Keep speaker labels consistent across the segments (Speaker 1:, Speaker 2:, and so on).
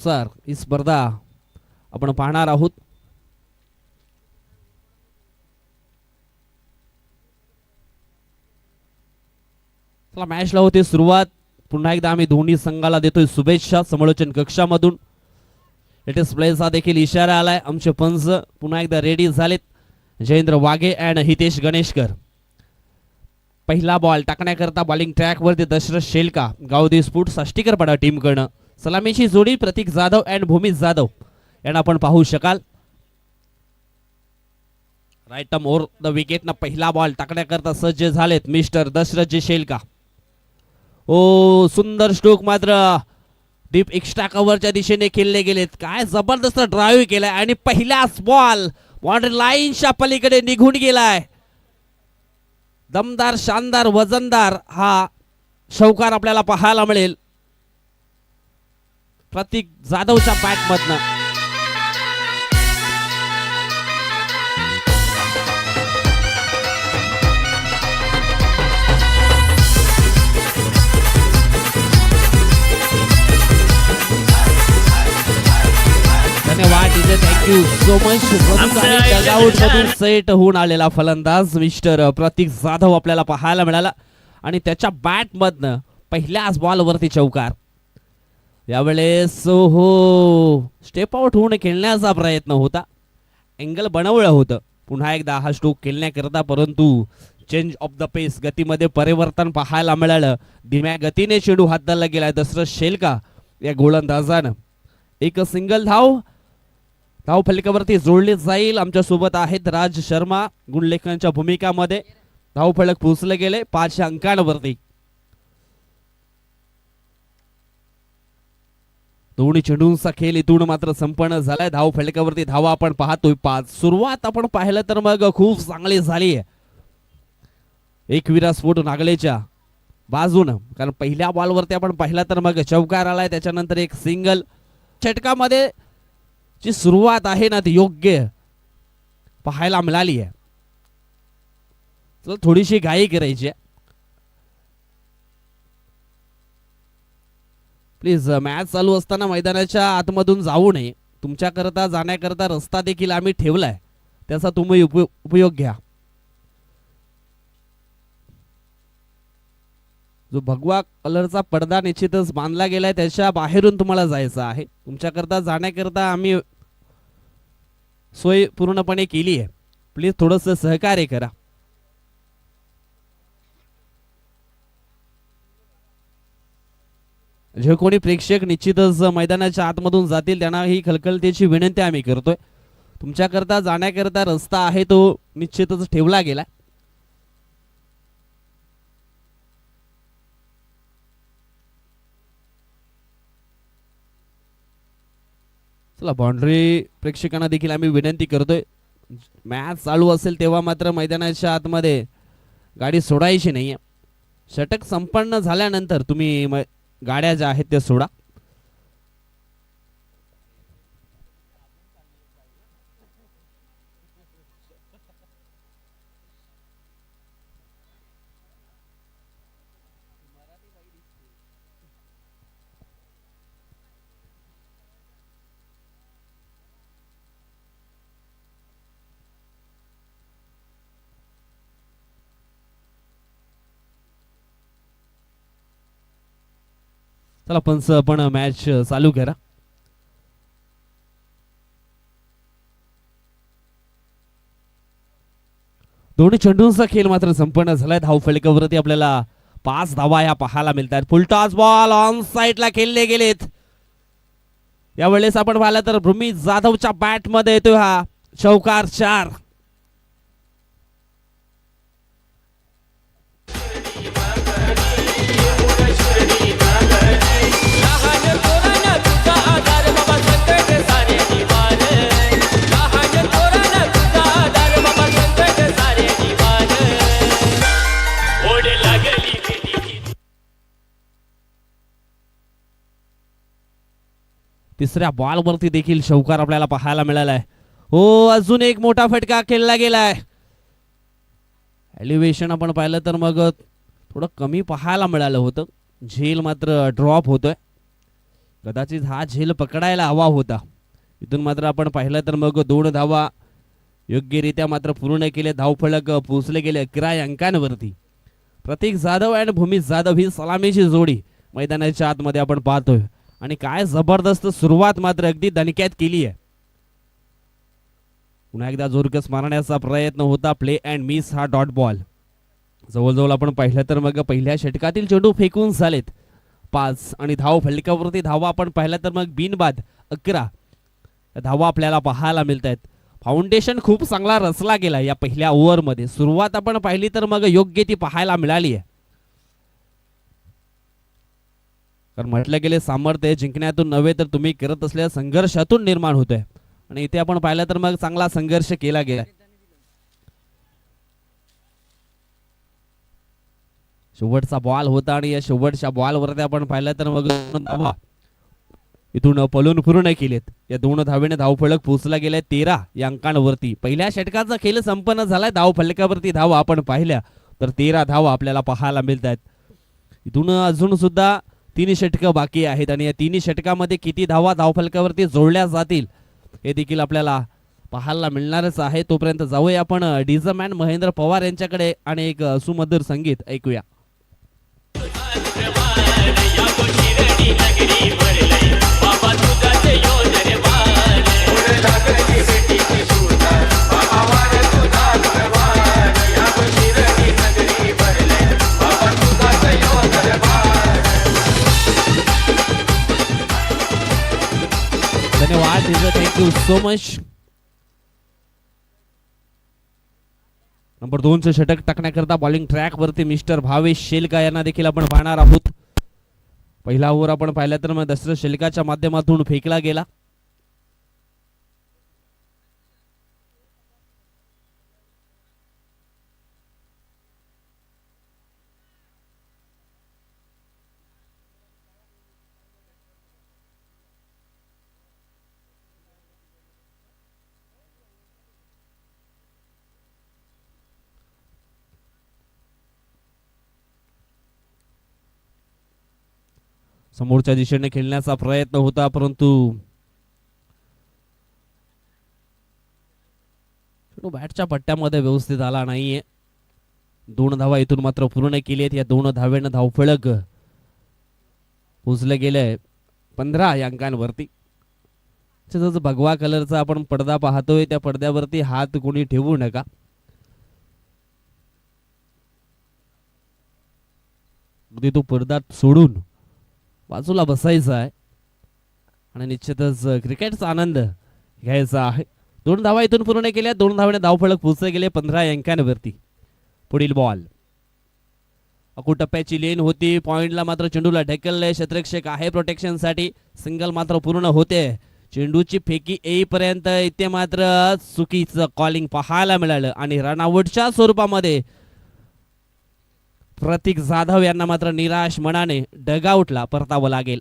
Speaker 1: Sir ही स्पर्धा आपण पाहणार आहोत. चला मॅचला होते सुरुवात. पुन्हा एकदा आम्ही दोन्ही संघाला देतोय शुभेच्छा समालोचन कक्षामधून. लेटेस्ट प्लेचा देखील इशारा आलाय. आमचे पंच पुन्हा एकदा रेडी झालेत. जयेंद्र वाघे अँड हितेश गणेशकर. पहिला बॉल टाकण्याकरता बॉलिंग ट्रॅक वरती दशरथ शेलका गावदी स्फूट साष्टीकर पडा टीम कडनं. सलामीची जोडी प्रतीक जाधव अँड भूमी जाधव यांना आपण पाहू शकाल. राईट ओव्हर द विकेट ना पहिला बॉल टाकण्याकरता सज्ज झालेत मिस्टर दशरथ शेलका. ओ सुंदर स्ट्रोक मात्र डीप एक्स्ट्रा कव्हरच्या दिशेने खेळले गेलेत. काय जबरदस्त ड्राईव्ह केलाय आणि पहिलाच बॉल बाउंड्री लाईनच्या पलीकडे निघून गेलाय. दमदार शानदार वजनदार हा शौकार आपल्याला पाहायला मिळेल प्रतीक जाधवच्या बॅट मधनं. धन्यवाद इथे थँक्यू सो मच. आउट मधून सेट होऊन आलेला फलंदाज मिस्टर प्रतीक जाधव आपल्याला पाहायला मिळाला आणि त्याच्या बॅट मधनं पहिल्याच बॉल वरती चौकार. यावेळेस हो स्टेप आउट होऊन खेळण्याचा प्रयत्न होता. अँगल बनवलं होतं पुन्हा एकदा हा स्ट्रोक खेळण्याकरता, परंतु चेंज ऑफ द पेस गतीमध्ये परिवर्तन पाहायला मिळालं. धीम्या गतीने चेंडू हाताळला गेलाय दशरथ शेलका या गोलंदाजानं. एक सिंगल धाव फलकावरती जोडली जाईल. आमच्या सोबत आहेत राज शर्मा गुणलेखनाच्या भूमिकामध्ये. धावफलक पोहोचले गेले 5 अंकांवरती. दोन्ही चेंडूंचा खेळ इथून मात्र संपन्न झालाय. धाव फलकावरती धावा आपण पाहतोय 5. सुरुवात आपण पाहिलं तर मग खूप चांगली झाली आहे. एक विरास्फोट नागलेच्या बाजूनं, कारण पहिल्या बॉलवरती आपण पाहिला तर मग चौकार आलाय. त्याच्यानंतर एक सिंगल. षटकामध्ये जी सुरुवात आहे ना ती योग्य पाहायला मिळाली आहे. थोडीशी घाई करायची आहे. प्लीज मॅच चालू असताना मैदानाच्या आतमधून जाऊ नये. तुमच्याकरता जाण्याकरता रस्ता देखील आम्ही ठेवलाय, त्याचा तुम्ही उपयोग घ्या. जो भगवा कलरचा पडदा निश्चितच बांधला गेलाय त्याच्या बाहेरून तुम्हाला जायचं आहे. तुमच्याकरता जाण्याकरता आम्ही सोय पूर्णपणे केली आहे. प्लीज थोडस सहकार्य करा. जे कोणी प्रेक्षक निश्चितच मैदानाच्या आतमधून जातील त्यांना ही खलखलतेची विनंती आम्ही करतोय. तुमच्याकरता जाण्याकरता रस्ता आहे तो निश्चितच ठेवला गेला. चला बाउंड्री प्रेक्षकांना देखील आम्ही विनंती करतोय, मॅच चालू असेल तेव्हा मात्र मैदानाच्या आतमध्ये गाडी सोडायची नाहीये. षटक संपन्न झाल्यानंतर तुम्ही गाड्या ज्या आहेत त्या सोडा. चला पंच पण मॅच चालू करा. दोन्ही चेंडूंचा खेळ मात्र संपन्न झालाय. धाव फलकावरती आपल्याला 5 धावा या पाहायला मिळतात. फुलटॉस बॉल ऑन साइडला खेळले गेलेत. यावेळेस आपण पाहिलं तर भूमी जाधवच्या बॅट मध्ये येतोय हा चौकार 4. तिसऱ्या बॉलवरती देखील चौकार आपल्याला पाहायला मिळालाय. हो अजून एक मोठा फटका खेळला गेलाय. एलिव्हेशन आपण पाहिलं तर मग थोडं कमी पाहायला मिळालं होतं. झेल मात्र ड्रॉप होतोय. कदाचित हा झेल पकडायला हवा होता. इथून मात्र आपण पाहिलं तर मग 2 धावा योग्यरित्या मात्र पूर्ण केले. धावफलक पोहोचले गेले 11 अंकांवरती. प्रतीक जाधव आणि भूमी जाधव ही सलामीची जोडी मैदानाच्या आतमध्ये आपण पाहतोय आणि काय जबरदस्त सुरुवात मात्र अगदी दणक्यात केली आहे. पुन्हा एकदा जोरकस मारण्याचा प्रयत्न होता. प्ले अँड मिस हा डॉट बॉल. जवळजवळ आपण पाहिलं तर मग पहिल्या षटकातील चेंडू फेकून झालेत 5 आणि धाव फलकावरती धावा आपण पाहिलं तर मग बिनबाद 11 धावा आपल्याला पाहायला मिळत आहेत. फाउंडेशन खूप चांगला रचला गेला या पहिल्या ओव्हरमध्ये. सुरुवात आपण पाहिली तर मग योग्य ती पाहायला मिळाली आहे. कारण म्हटलं गेले सामर्थ्य जिंकण्यातून नव्हे तर तुम्ही करत असलेल्या संघर्षातून निर्माण होतोय आणि इथे आपण पाहिलं तर मग चांगला संघर्ष केला गेला. शेवटचा बॉल होता आणि या शेवटच्या बॉलवरती आपण पाहिलं तर मग धावा इथून पळून पूर्ण केलेत. या 2 धावेने धावफलक पोहोचला गेलाय 13 या अंकांवरती. पहिल्या षटकाचा खेळ संपन्न झालाय. धाव फलकावरती धावा आपण पाहिल्या तर 13 धावा आपल्याला पाहायला मिळत आहेत. इथून अजून सुद्धा 3 षटकं बाकी आहेत आणि या 3 षटकामध्ये किती धावा धावफलकावरती जोडल्या जातील हे देखील आपल्याला पाहायला मिळणारच आहे. तोपर्यंत जाऊया आपण डीजमॅन महेंद्र पवार यांच्याकडे आणि एक सुमधुर संगीत ऐकूया. धन्यवाद. Thank you so much. नंबर 2 चे षटक टाकण्याकरता बॉलिंग ट्रॅक वरती मिस्टर भावेश शेलका यांना देखील आपण पाहणार आहोत. पहिला ओव्हर आपण पाहिला तर मग दशरथ शेलकाच्या माध्यमातून फेकला गेला. समोरच्या दिशेने खेळण्याचा प्रयत्न होता परंतु बॅटच्या पट्ट्यामध्ये व्यवस्थित आला नाहीये. 2 धावा इथून मात्र पूर्ण केली आहेत. या 2 धावेनं धावफलक पोचले गेले 15 या अंकांवरती. भगवा कलरचा आपण पडदा पाहतोय त्या पडद्यावरती हात कोणी ठेवू नका. अगदी तो पडदा सोडून बाजूला बसायचा आहे आणि निश्चितच क्रिकेटचा आनंद घ्यायचा आहे. 2 धावा इथून पूर्ण केल्या. 2 धावेने धावफलक पोहोचले गेले 15 अंकांवरती. पुढील बॉल अकुटप्प्याची लेन होती. पॉइंटला मात्र चेंडूला ढकलले. क्षेत्ररक्षक आहे प्रोटेक्शन साठी. सिंगल मात्र पूर्ण होते. चेंडूची फेकी येईपर्यंत इथे मात्र चुकीचं कॉलिंग पाहायला मिळालं आणि रनआउटच्या स्वरूपामध्ये प्रतीक जाधव यांना मात्र निराश मनाने डगआउटला परतावं लागेल.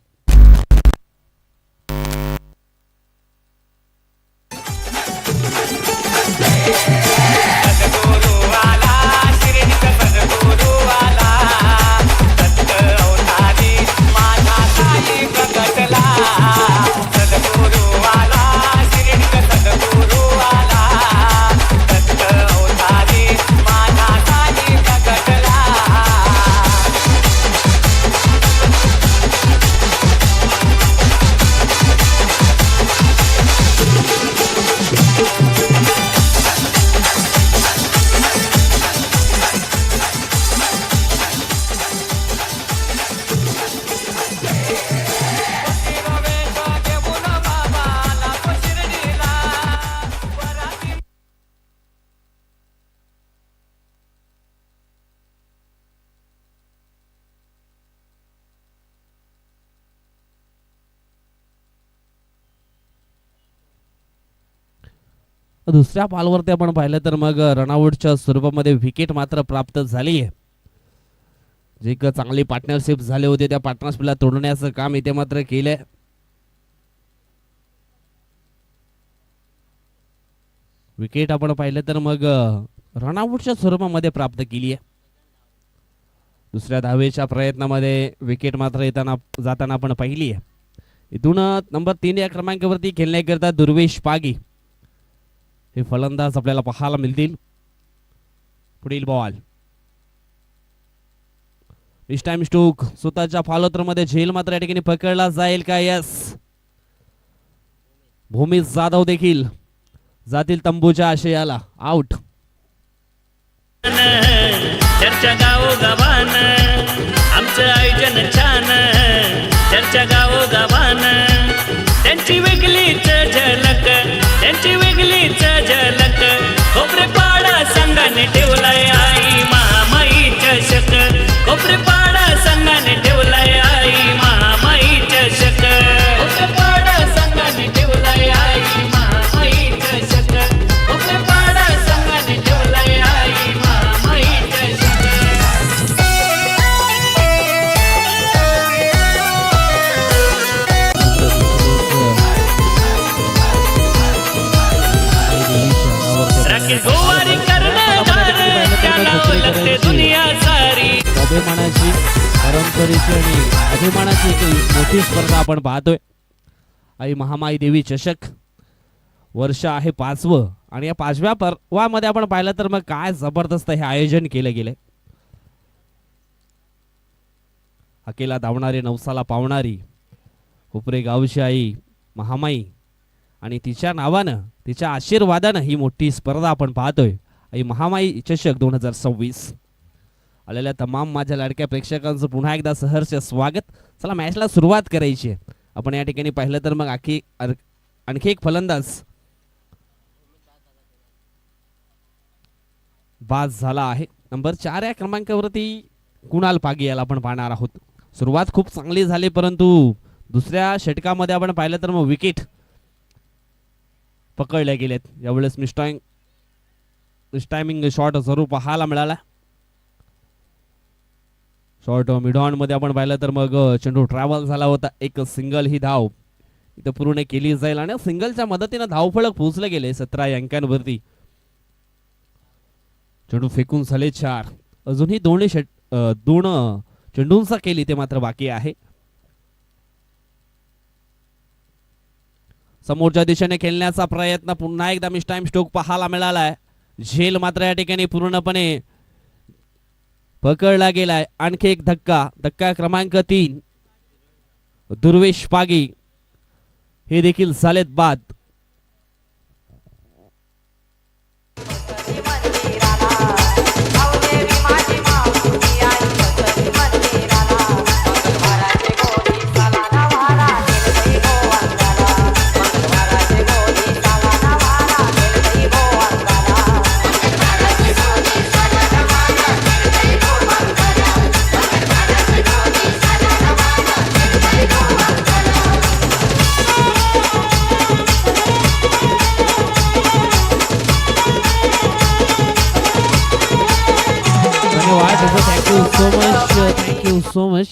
Speaker 1: दुसऱ्या बॉलवरती आपण पाहिलं तर मग रनआउटच्या स्वरूपामध्ये विकेट मात्र प्राप्त झाली आहे. जे एक चांगली पार्टनरशिप झाले होते त्या पार्टनरशिपला तोडण्याचं काम इथे मात्र केलंय. विकेट आपण पाहिलं तर मग रनआउटच्या स्वरूपामध्ये प्राप्त केली आहे. दुसऱ्या धावेच्या प्रयत्नामध्ये विकेट मात्र येताना जाताना आपण पाहिली आहे. इथून नंबर 3 या क्रमांकावरती खेळण्याकरता दुर्वेश पागी हे फलंदाज आपल्याला पाहायला मिळतील. पुढील बॉल इस टाइम स्टोक स्वतःच्या फॉलोथ्रो मध्ये झेल मात्र या ठिकाणी पकडला जाईल का? यस, भूमी जाधव देखील जातील तंबूच्या आशयाला. आउट.
Speaker 2: चर्चा गावोगावान आमचं आयोजन छान, चर्चा गावोगावान त्यांची वेगळीच झलक, त्यांची वेगळीच झलक. कोपरेपाडा संघाने ठेवलाय आई महामाई चषक, कोपरेपाडा संघाने ठेवलाय आई महामाई चषक, कोपरेपाडा संघाने ठेवलाय आई महामाई चषक, कोपरेपाडा संघाने ठेवलाय आई महामाई चषक. राकेश गोवारी कर्णधार त्याला ओळखते दुनिया सारी.
Speaker 1: अभिमानाची परंपरेची आणि अभिमानाची एक मोठी स्पर्धा आपण पाहतोय. आई महामाई देवी चषक वर्ष आहे 5वं आणि या 5व्या पर्वामध्ये आपण पाहिलं तर मग काय जबरदस्त हे आयोजन केलं गेले. अकेला धावणारी नवसाला पावणारी उपरे गावची आई महामाई आणि तिच्या नावानं तिच्या आशीर्वादानं ही मोठी स्पर्धा आपण पाहतोय. आई महामाई चषक 2026. आलेल्या तमाम माझ्या लाडक्या प्रेक्षकांचं पुन्हा एकदा सहर्ष स्वागत. चला मॅचला सुरुवात करायची आहे. आपण या ठिकाणी पाहिलं तर मग आणखी एक फलंदाज बाद झाला आहे. नंबर 4 या क्रमांकावरती कुणाल पागी याला आपण पाहणार आहोत. सुरुवात खूप चांगली झाली परंतु दुसऱ्या षटकामध्ये आपण पाहिलं तर मग विकेट पकडले गेलेत. यावेळेस मिस्टायमिंग शॉट जरूर पाहायला मिळाला. शॉर्ट मिड ऑन मध्ये आपण पाहिलं तर मग चेंडू ट्रॅव्हल झाला होता. एक सिंगल ही धाव इथं पूर्ण केली जाईल आणि सिंगलच्या मदतीने धावफलक पोहोचले गेले 17 अंकांवरती. चेंडू फेकून झाले 4. अजूनही दोन चेंडूंचा केली ते मात्र बाकी आहे. समोरच्या दिशेने खेळण्याचा प्रयत्न पुन्हा एकदा मिस टाइम स्ट्रोक पाहायला मिळालाय. झेल मात्र या ठिकाणी पूर्णपणे पकडला गेलाय. आणखी एक धक्का क्रमांक 3 दुर्वेश पागी हे देखील झालेत बाद. Thank you so much.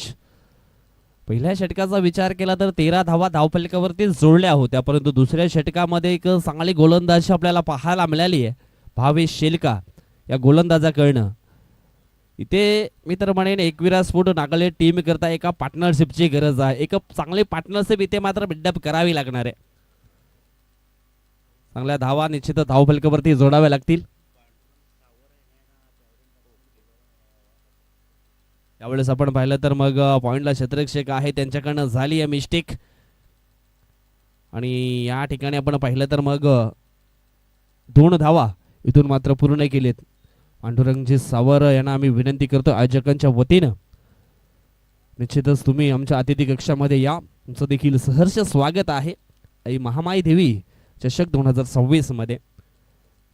Speaker 1: पहिल्या षटकाचा विचार केला तर 13 धावा धावफलकावरती जोडल्या होत्या परंतु दुसऱ्या षटकामध्ये एक चांगली गोलंदाजी आपल्याला पाहायला मिळाली आहे. भावेश शेलका या गोलंदाजाकडनं इथे मी तर म्हणेन एकविरा स्पोर्ट नागालँड टीम करता एका पार्टनरशिपची गरज आहे. एक चांगली पार्टनरशिप इथे मात्र बिल्डअप करावी लागणार आहे. चांगल्या धावा निश्चित धावफलकावरती जोडाव्या लागतील. यावेळेस आपण पाहिलं तर मग पॉइंटला क्षेत्ररक्षक आहे त्यांच्याकडनं झाली आहे मिस्टेक आणि या ठिकाणी आपण पाहिलं तर मग 2 धावा इथून मात्र पूर्ण केलेत. पांडुरंगजी सावर यांना आम्ही विनंती करतो आयोजकांच्या वतीनं निश्चितच तुम्ही आमच्या अतिथी कक्षामध्ये या. तुमचं देखील सहर्ष स्वागत आहे आई महामाई देवी चषक 2026 मध्ये.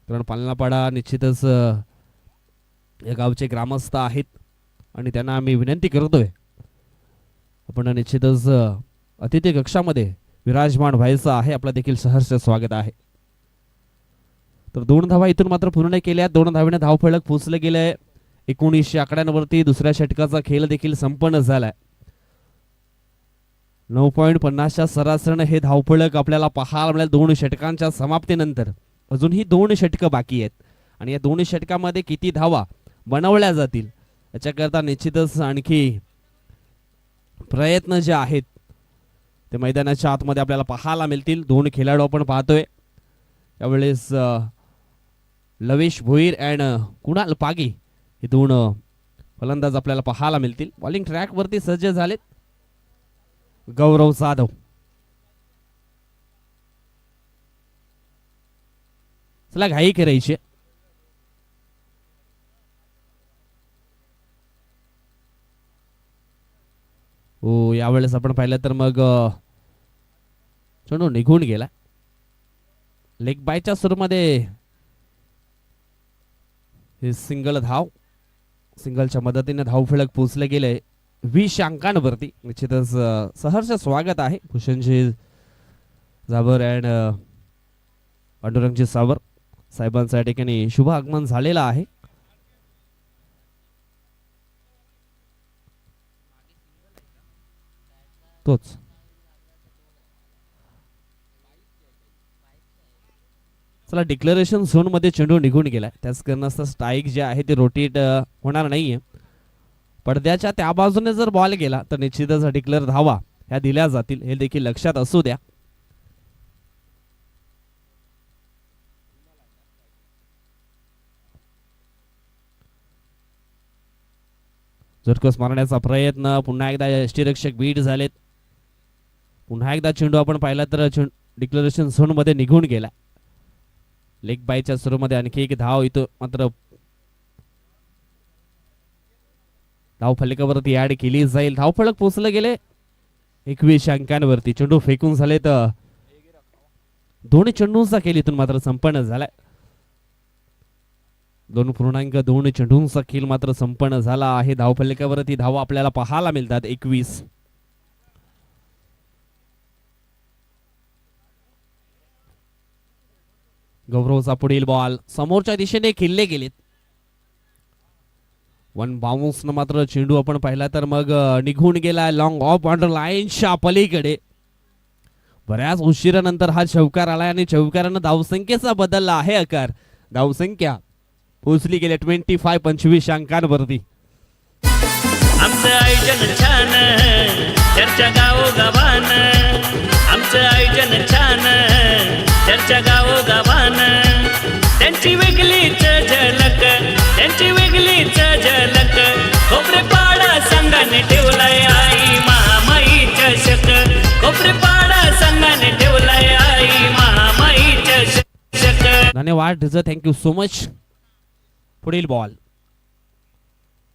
Speaker 1: कारण पालनापाडा निश्चितच या गावचे ग्रामस्थ आहेत आणि त्यांना आम्ही विनंती करतोय आपण निश्चितच अतिथी कक्षामध्ये विराजमान व्हायचं आहे. आपलं देखील सहर्ष स्वागत आहे. तर 2 धावा इथून मात्र पूर्ण केल्या. 2 धावेने धावफलक पोहोचले गेले 1900 आकड्यांवरती. दुसऱ्या षटकाचा खेळ देखील संपन्न झालाय. 9.50 च्या सरासरीने हे धावफलक आपल्याला पाहायला मिळेल 2 षटकांच्या समाप्तीनंतर. अजूनही 2 षटकं बाकी आहेत आणि या 2 षटकामध्ये किती धावा बनवल्या जातील याच्याकरता निश्चितच आणखी प्रयत्न जे आहेत ते मैदानाच्या आतमध्ये आपल्याला पाहायला मिळतील. 2 खेळाडू आपण पाहतोय यावेळेस. लवेश भोईर अँड कुणाल पागी हे 2 फलंदाज आपल्याला पाहायला मिळतील. बॉलिंग ट्रॅक वरती सज्ज झालेत गौरव जाधव. चला घाई करायची. हो यावेळेस आपण पाहिलं तर मग चेंडू निघून गेला. लेग बायच्या सुरूमध्ये हे सिंगल धाव, सिंगलच्या मदतीने धावफलक पोचले गेले 20 अंकांवरती. निश्चितच सहर्ष स्वागत आहे भूषणजी जाबर अँड पांडुरंगजी सावर साहेबांच्या ठिकाणी शुभ आगमन झालेलं आहे. तोच चला डिक्लेरेशन झोन मध्ये चेंडू निघून गेलाय. त्याच कारणास्तव स्ट्राईक जे आहे ते रोटेट होणार नाहीये. पडद्याच्या त्या बाजूने जर बॉल गेला तर निश्चितच डिक्लेअर धावा ह्या दिल्या जातील, हे देखील लक्षात असू द्या. झटकोस मारण्याचा प्रयत्न, पुन्हा एकदा यष्टीरक्षक बीट झालेत. पुन्हा एकदा चेंडू आपण पाहिला तर डिक्लेरेशन झोन मध्ये निघून गेला. लेग बायच्या सुरूमध्ये आणखी एक धाव इथं मात्र धाव फलकावरती ऍड केली जाईल. धावफलक पोचले गेले 21 अंकांवरती. चेंडू फेकून झाले तर 2 चेंडूंचा खेळ इथून मात्र संपन्न झालाय. 2.2 चेंडूंचा खेळ मात्र संपन्न झाला आहे. धावफलकावरती धावा आपल्याला पाहायला मिळतात 21. गौरवचा पुढील बॉल समोरच्या दिशेने खेळले गेलेत. 1 बाउन्स न मात्र चेंडू आपण पाहिला तर मग निघून गेला लॉंग ऑफ बॉर्डर लाईनच्या पलीकडे. बऱ्याच उशिरानंतर हा चौकार आलाय आणि चौकारानं धावसंख्येचा बदलला आहे आकार. धावसंख्या पोचली गेले 25 अंकांवरती.
Speaker 2: आमचं आयोजन छान, चर्चा गावोगावान. आमचं आयोजन छान, चर्चा गावोगावान. त्यांची वेगळीच झलक, त्यांची वेगळीच झलक. कोपरेपाडा संघाने ठेवलाय आई महामाई चषक. कोपरेपाडा संघाने ठेवलाय आई महामाई चषक.
Speaker 1: धन्यवाद, थँक्यू सो मच. पुढील बॉल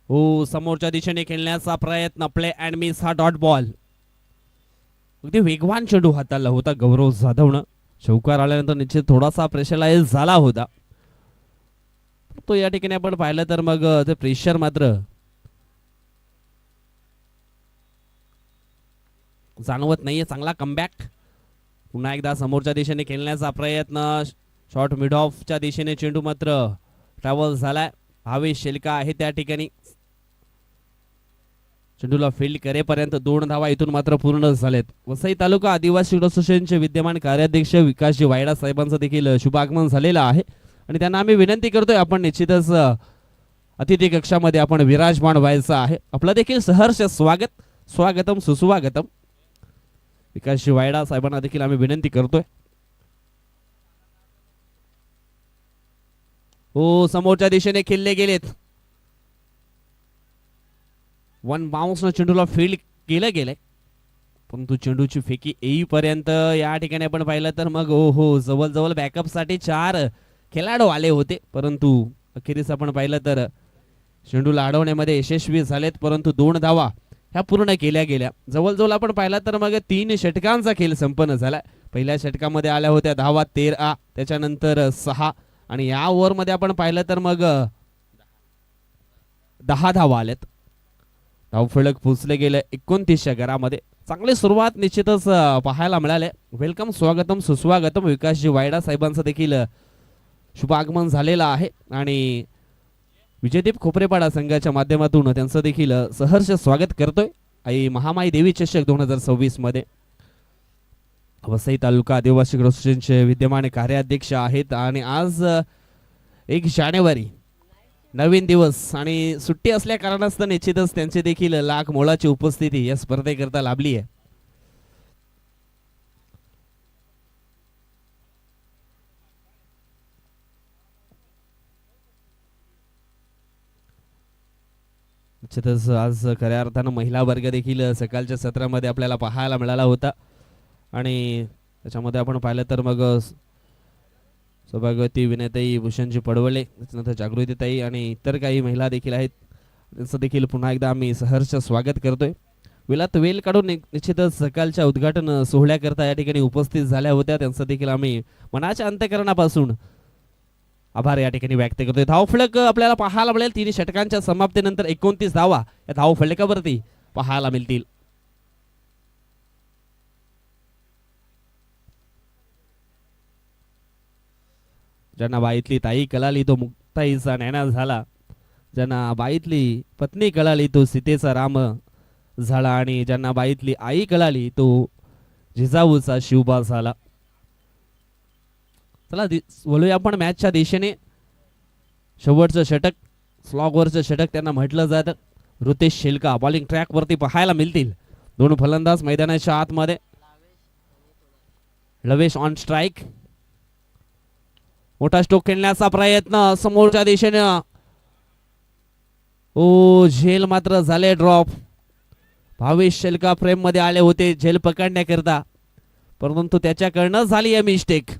Speaker 1: हो समोरच्या दिशेने खेळण्याचा प्रयत्न, प्ले अँड मिस हा डॉट बॉल. अगदी वेगवान चेंडू हाताळला होता गौरव जाधवनं. चौकार आल्यानंतर निश्चित थोडासा प्रेशराईज झाला होता तो. या ठिकाणी आपण पाहिलं तर मग ते प्रेशर मात्र जाणवत नाहीये. चांगला कमबॅक. पुन्हा एकदा समोरच्या दिशेने खेळण्याचा प्रयत्न, शॉर्ट मिड ऑफच्या दिशेने चेंडू मात्र ट्रॅव्हल झालाय. भावेश शेलका आहे त्या ठिकाणी. चेंडूला फील्ड करेपर्यंत 2 धावा इथून मात्र पूर्ण झालेत. वसई तालुका आदिवासी असोसिएशनचे विद्यमान कार्याध्यक्ष विकासजी वायडा साहेबांचं देखील शुभागमन झालेलं आहे आणि त्यांना आम्ही विनंती करतोय आपण निश्चितच अतिथी कक्षामध्ये आपण विराजमान व्हायचं आहे. आपलं देखील सहर्ष स्वागत, स्वागतम सुस्वागतम. विकासजी वायडा साहेबांना देखील आम्ही विनंती करतोय. हो समोरच्या दिशेने खेळले गेलेत. 1 बाउन्स न चेंडूला फील्ड केलं गेलंय, परंतु चेंडूची फेकी येईपर्यंत या ठिकाणी आपण पाहिलं तर मग हो जवळजवळ बॅकअप साठी 4 खेळाडू आले होते, परंतु अखेरीस आपण पाहिलं तर चेंडूला अडवण्यामध्ये यशस्वी झालेत. परंतु 2 धावा ह्या पूर्ण केल्या गेल्या. जवळजवळ आपण पाहिलं तर मग 3 षटकांचा खेळ संपन्न झाला. पहिल्या षटकामध्ये आल्या होत्या धावा 13, त्याच्यानंतर 6 आणि या ओव्हरमध्ये आपण पाहिलं तर मग 10 धावा आल्यात. धावफलक पोचले गेले 29च्या घरामध्ये. चांगली सुरुवात निश्चितच पाहायला मिळाले. वेलकम, स्वागतम सुस्वागतम. विकासजी वायडा साहेबांचं देखील शुभ आगमन झालेलं आहे आणि विजयदीप खोपरेपाडा संघाच्या माध्यमातून त्यांचं देखील सहर्ष स्वागत करतोय आई महामाई देवी चषक 2026 मध्ये. वसई तालुका आदिवासी असोसिएशनचे विद्यमान कार्याध्यक्ष आहेत आणि आज 1 जानेवारी नवीन दिवस आणि सुट्टी असल्या कारणास्तव निश्चितच त्यांची देखील लाख मोलाची उपस्थिती या स्पर्धेकरता लाभली आहे. निश्चितच आज खऱ्या अर्थानं महिला वर्ग देखील सकाळच्या सत्रामध्ये आपल्याला पाहायला मिळाला होता आणि त्याच्यामध्ये आपण पाहिलं तर मग सौभाग्यवती विनयताई भूषणजी पडवले, त्याच्यानंतर जागृतीताई आणि इतर काही महिला देखील आहेत. त्यांचं देखील पुन्हा एकदा आम्ही सहर्ष स्वागत करतोय. वेळात वेळ काढून निश्चितच सकाळच्या उद्घाटन सोहळ्याकरता या ठिकाणी उपस्थित झाल्या होत्या. त्यांचं देखील आम्ही मनाच्या अंतःकरणापासून आभार या ठिकाणी व्यक्त करतोय. धावफलक आपल्याला पाहायला मिळेल. 3 षटकांच्या समाप्तीनंतर 29 धावा या धावफलकावरती पाहायला मिळतील. ज्यांना बाईतली ताई कळाली तो मुक्ताईचा नैना झाला, ज्यांना बाईतली पत्नी कळाली तो सीतेचा राम झाला आणि ज्यांना बाईतली आई कळाली तो जिजाऊचा शिवबा झाला. चला बोलूया आपण मॅचच्या दिशेने. शेवटचं षटक, स्लॉगवरचं षटक त्यांना म्हटलं जातं. ऋतेश शेलका बॉलिंग ट्रॅक वरती पाहायला मिळतील. 2 फलंदाज मैदानाच्या आतमध्ये. लवेश ऑन स्ट्राईक. मोठा स्ट्रोक खेळण्याचा प्रयत्न समोरच्या दिशेने. ओ झेल मात्र झाले ड्रॉप. भावेश शेलका फ्रेम मध्ये आले होते झेल पकडण्याकरता, परंतु त्याच्याकडनं झाली आहे मिस्टेक.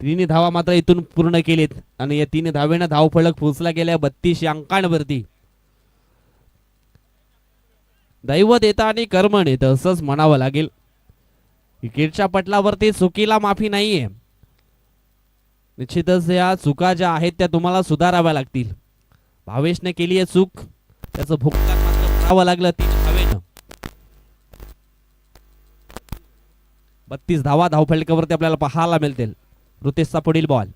Speaker 1: 3 धावा मात्र इथून पूर्ण केलीत आणि या 3 धावेनं धावफलक पोहोचला गेल्या 32 अंकांवरती. दैवत येतं आणि कर्म येतं असंच म्हणावं लागेल. क्रिकेटच्या पटलावरती चुकीला माफी नाहीये. निश्चितच या चुका ज्या आहेत त्या तुम्हाला सुधाराव्या लागतील. भावेशने केली आहे चूक, त्याचं भुगतान मात्र करावं लागलं 3 धावेनं. 32 धावा धावफलकावरती आपल्याला पाहायला मिळतील. ऋतेशचा पुढील बॉल.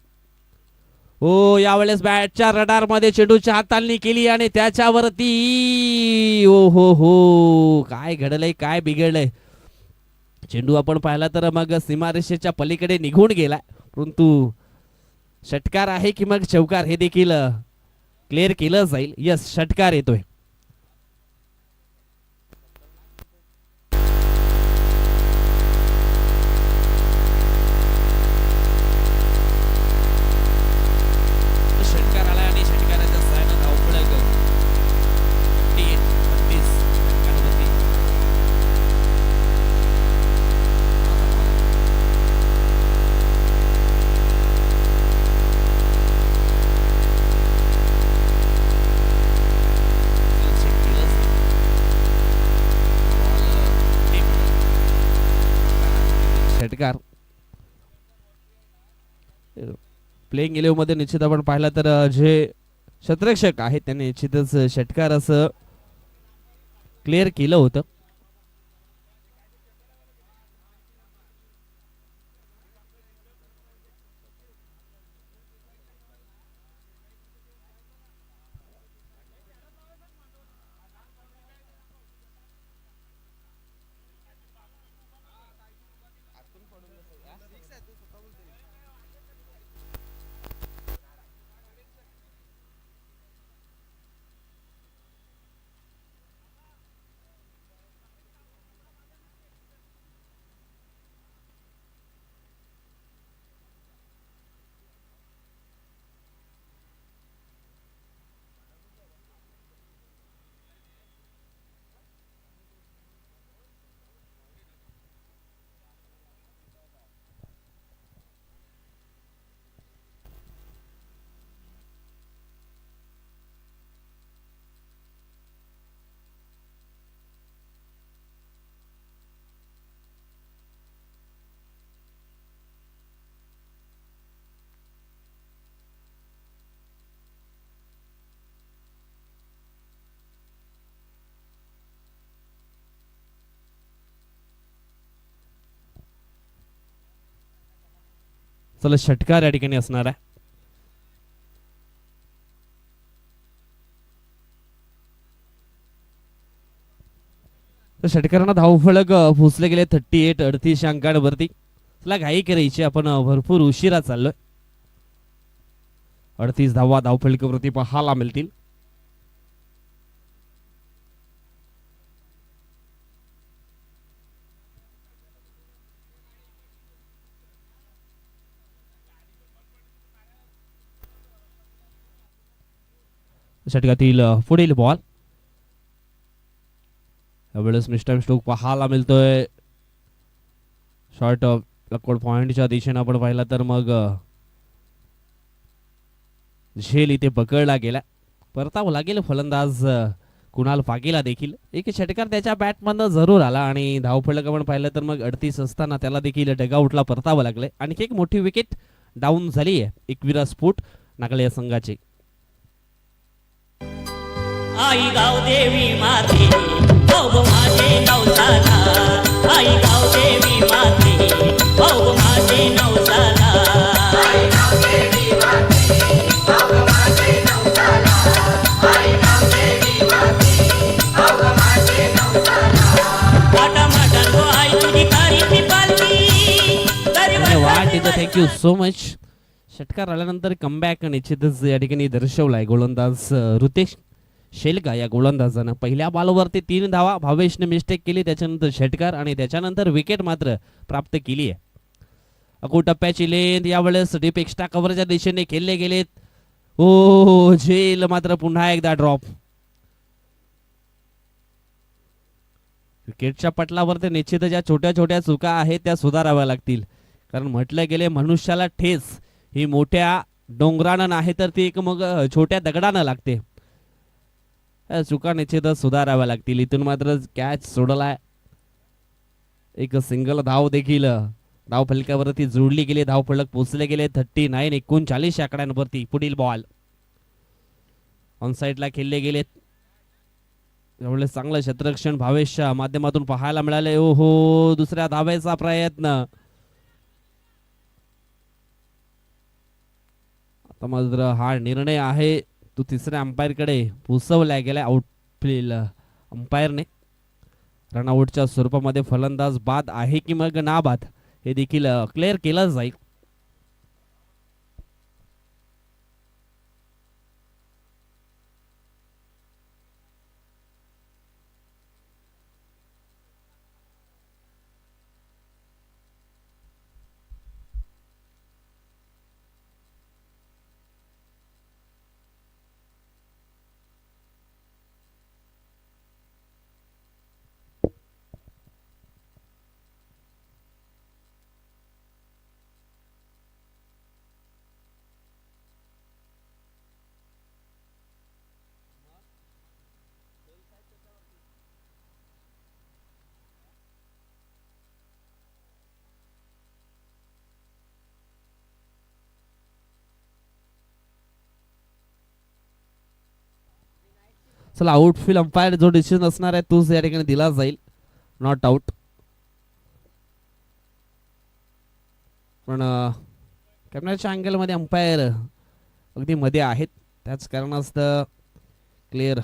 Speaker 1: ओ यावेळेस बॅटच्या रडार मध्ये चेंडूच्या हाताळणी केली आणि त्याच्यावरती ओ हो काय घडलंय, काय बिघडलंय. चेंडू आपण पाहिला तर मग सीमारेषेच्या पलीकडे निघून गेला, परंतु षटकार आहे की मग चौकार हे देखील क्लिअर केलं जाईल. यस, षटकार येतोय. षटकार आला आणि षटकाराच्या सहाय्याने धावफलक 32 अंकांवरती. षटकार प्लेइंग इलेव्हन मध्ये निश्चित आपण पाहिलं तर जे क्षेत्ररक्षक आहेत त्यांनी निश्चितच षटकार असं क्लिअर केलं होतं. चला षटकार या ठिकाणी असणार आहे. षटकारांना धावफलक पोचले गेले 38 अंकांवरती. चला घाई करायची, आपण भरपूर उशिरा चाललोय. 38 धावा धावफलकावरती पाहायला मिळतील. षटकातील पुढील बॉल यावेळेस मिस्टर स्टोक पाहायला मिळतोय. शॉर्ट लकोड पॉइंटच्या दिशेने आपण पाहिला तर मग झेल इथे पकडला गेला. परतावं लागेल फलंदाज कुणाल पागीला देखील. एक षटकार त्याच्या बॅटमधनं जरूर आला आणि धावफलक आपण पाहिलं तर मग 38 असताना त्याला देखील डगआउटला परतावं लागलंय. आणखी एक मोठी विकेट डाऊन झाली आहे एकविरा स्फोट नागळे या संघाची.
Speaker 3: आई गाव देवी माते भाऊ माझे नवसाला, आई गाव देवी माते भाऊ माझे नवसाला, आई गाव देवी माते भाऊ माझे नवसाला, आई गाव देवी माते भाऊ माझे नवसाला. माटा माटा तो आई तुझी तारीफी पालवी
Speaker 1: धन्यवाद तिथं. Thank you so much. षटकार आल्यानंतर कमबॅक निश्चितच या ठिकाणी दर्शवलाय गोलंदाज ऋतेश शेलका या गोलंदाजानं. पहिल्या बॉलवरती 3 धावा भावेशने मिस्टेक केली, त्याच्यानंतर षटकार आणि त्याच्यानंतर विकेट मात्र प्राप्त केली आहे. अकू टप्प्याची लेंथ यावेळेस डीप एक्स्ट्रा कव्हरच्या दिशेने खेळले गेलेत. ओ झेल मात्र पुन्हा एकदा ड्रॉप. विकेटच्या पटलावरती निश्चितच ज्या छोट्या छोट्या चुका आहेत त्या सुधाराव्या लागतील. कारण म्हटलं गेले मनुष्याला ठेस ही मोठ्या डोंगरानं नाही तर ती एक मग छोट्या दगडानं लागते. चुका निश्चितच सुधाराव्या लागतील. इथून मात्र कॅच सोडलाय. एक सिंगल धाव देखील धाव फलकावरती जोडली गेली. धाव फलक पोचले गेले 39 39 आकड्यांवरती. पुढील बॉल ऑन साइडला खेळले गेलेत. त्यामुळे चांगलं क्षेत्ररक्षण भावेशच्या माध्यमातून पाहायला मिळाले. ओहो दुसऱ्या धावेचा प्रयत्न. आता मात्र हा निर्णय आहे तो तिसऱ्या अंपायरकडे पुसवला गेला आउटफील्ड अंपायरने. रनआउटच्या स्वरूपामध्ये फलंदाज बाद आहे की मग ना बाद हे देखील क्लिअर केलं जाईल. चला आउटफील्ड अंपायर जो डिसिजन असणार आहे तोच या ठिकाणी दिला जाईल. Not out. पण कॅमेराच्या अँगलमध्ये अंपायर अगदी मध्ये आहेत त्याच कारणास्तव क्लिअर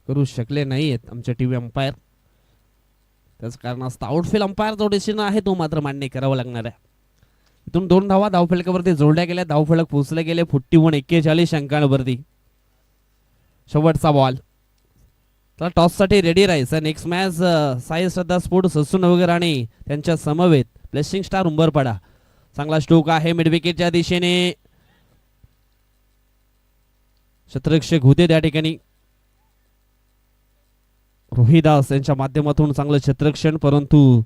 Speaker 1: करू शकले नाही आहेत आमचे टीव्ही अंपायर. त्याच कारणास्तव आउटफील्ड अंपायर जो डिसिजन आहे तो मात्र मान्य करावा लागणार आहे. इथून 2 धावा धावफलकावरती जोडल्या गेल्या. धावफलक पोचले गेले 41 अंकांवरती. शेवटचा बॉल. तर टॉससाठी रेडी राहायचं. नेक्स्ट मॅच साई श्रद्धा स्पोर्ट्स हसूनगर आणि त्यांच्या समवेत ब्लेसिंग स्टार उंबरपाडा. चांगला स्ट्रोक आहे मिड विकेटच्या दिशेने. क्षेत्ररक्षक होते त्या ठिकाणी रोहिदास यांच्या माध्यमातून चांगलं क्षेत्ररक्षण, परंतु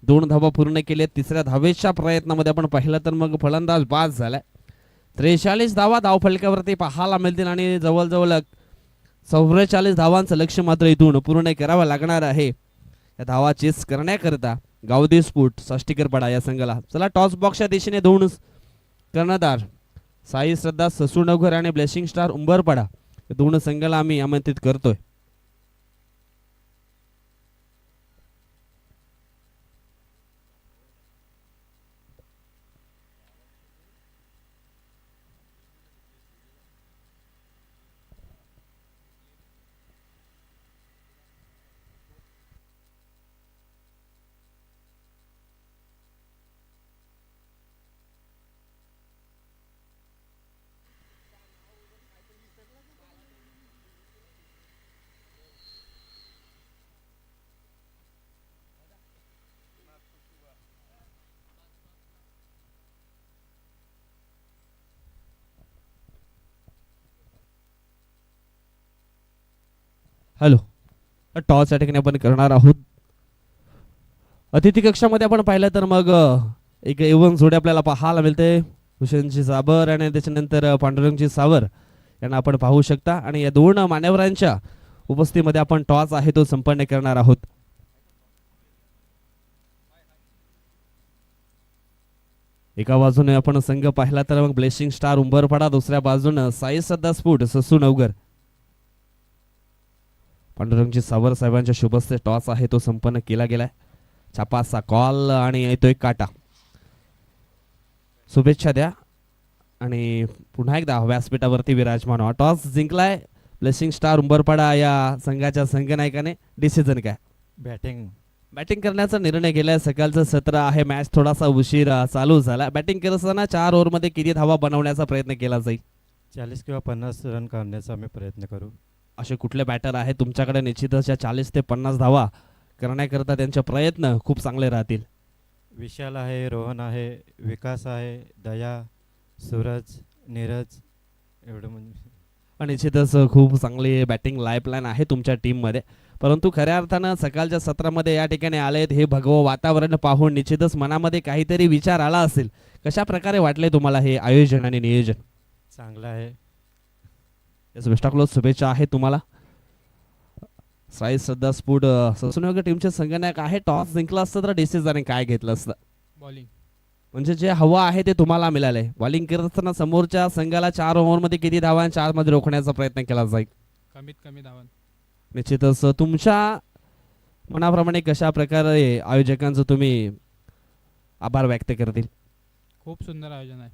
Speaker 1: 2 धावा पूर्ण केले. तिसऱ्या धावेच्या प्रयत्नामध्ये आपण पाहिलं तर मग फलंदाज बाद झालाय. 43 धावा धावफलकावरती पाहायला मिळतील आणि जवळजवळ 44 धावांचं लक्ष मात्र इथून पूर्ण करावं लागणार आहे. या धावा चेस करण्याकरता गावदे स्पोर्ट साष्टीकरपाडा या संघाला. चला टॉस बॉक्सच्या दिशेने 2 कर्णधार साई श्रद्धा ससूनगर आणि ब्लेसिंग स्टार उंबरपाडा या 2 संघाला आम्ही आमंत्रित करतोय. हॅलो टॉस या ठिकाणी आपण करणार आहोत. अतिथी कक्षामध्ये आपण पाहिलं तर मग एक एवन जोडी आपल्याला पाहायला मिळते. हुसेनची साबर आणि त्याच्यानंतर पांडुरंगची सावर यांना आपण पाहू शकता. आणि या दोन मान्यवरांच्या उपस्थितीमध्ये आपण टॉस आहे तो संपन्न करणार आहोत. एका बाजूने आपण संघ पाहिला तर मग ब्लेसिंग स्टार उंबरपाडा, दुसऱ्या बाजूने साई सद्दा स्फूट ससू नवगर. पांडुरंगची सावर साहेबांच्या शुभस्ते टॉस आहे तो संपन्न केला गेलाय. छापाचा कॉल आणि येतो एक काटा. शुभेच्छा द्या. आणि पुन्हा एकदा व्यासपीठावरती विराजमान व्हा. टॉस जिंकलाय ब्लेसिंग स्टार उंबरपाडा या संघाच्या संघनायकाने. डिसिजन काय? बॅटिंग करण्याचा निर्णय केलाय. सकाळचं सत्र आहे. मॅच थोडासा उशीर चालू झाला. बॅटिंग करत असताना 4 ओव्हरमध्ये किती धावा बनवण्याचा प्रयत्न केला जाईल?
Speaker 4: 40 किंवा 50 रन करण्याचा आम्ही प्रयत्न करू.
Speaker 1: असे कुठले बॅटर आहे तुमच्याकडे? निश्चितच या 40 ते 50 धावा करण्याकरता त्यांचे प्रयत्न खूप चांगले राहतील.
Speaker 4: विशाल आहे, रोहन आहे, विकास आहे, दया, सूरज, नीरज, एवढं म्हणजे
Speaker 1: निश्चितच खूप चांगली बॅटिंग लाईफलाईन आहे तुमच्या टीममध्ये. परंतु खऱ्या अर्थानं सकाळच्या सत्रामध्ये या ठिकाणी आलेत हे भगवं वातावरण पाहून निश्चितच मनामध्ये काहीतरी विचार आला असेल. कशा प्रकारे वाटले तुम्हाला हे आयोजन आणि नियोजन?
Speaker 4: चांगलं आहे.
Speaker 1: बेस्ट ऑफ लक, शुभेच्छा आहे तुम्हाला. साई सध्या स्फूट ससुनगर टीमचे संघनायक आहे. टॉस जिंकला असतं तर डिसिजन काय घेतलं असतं?
Speaker 5: बॉलिंग.
Speaker 1: म्हणजे जे हवं आहे ते तुम्हाला मिळालंय. बॉलिंग करत असताना समोरच्या संघाला 4 ओव्हरमध्ये किती धावा 4 मध्ये रोखण्याचा प्रयत्न केला जाईल?
Speaker 5: कमीत कमी धावन.
Speaker 1: निश्चितच तुमच्या मनाप्रमाणे कशा प्रकारे आयोजकांचं तुम्ही आभार व्यक्त करतील?
Speaker 5: खूप सुंदर आयोजन आहे.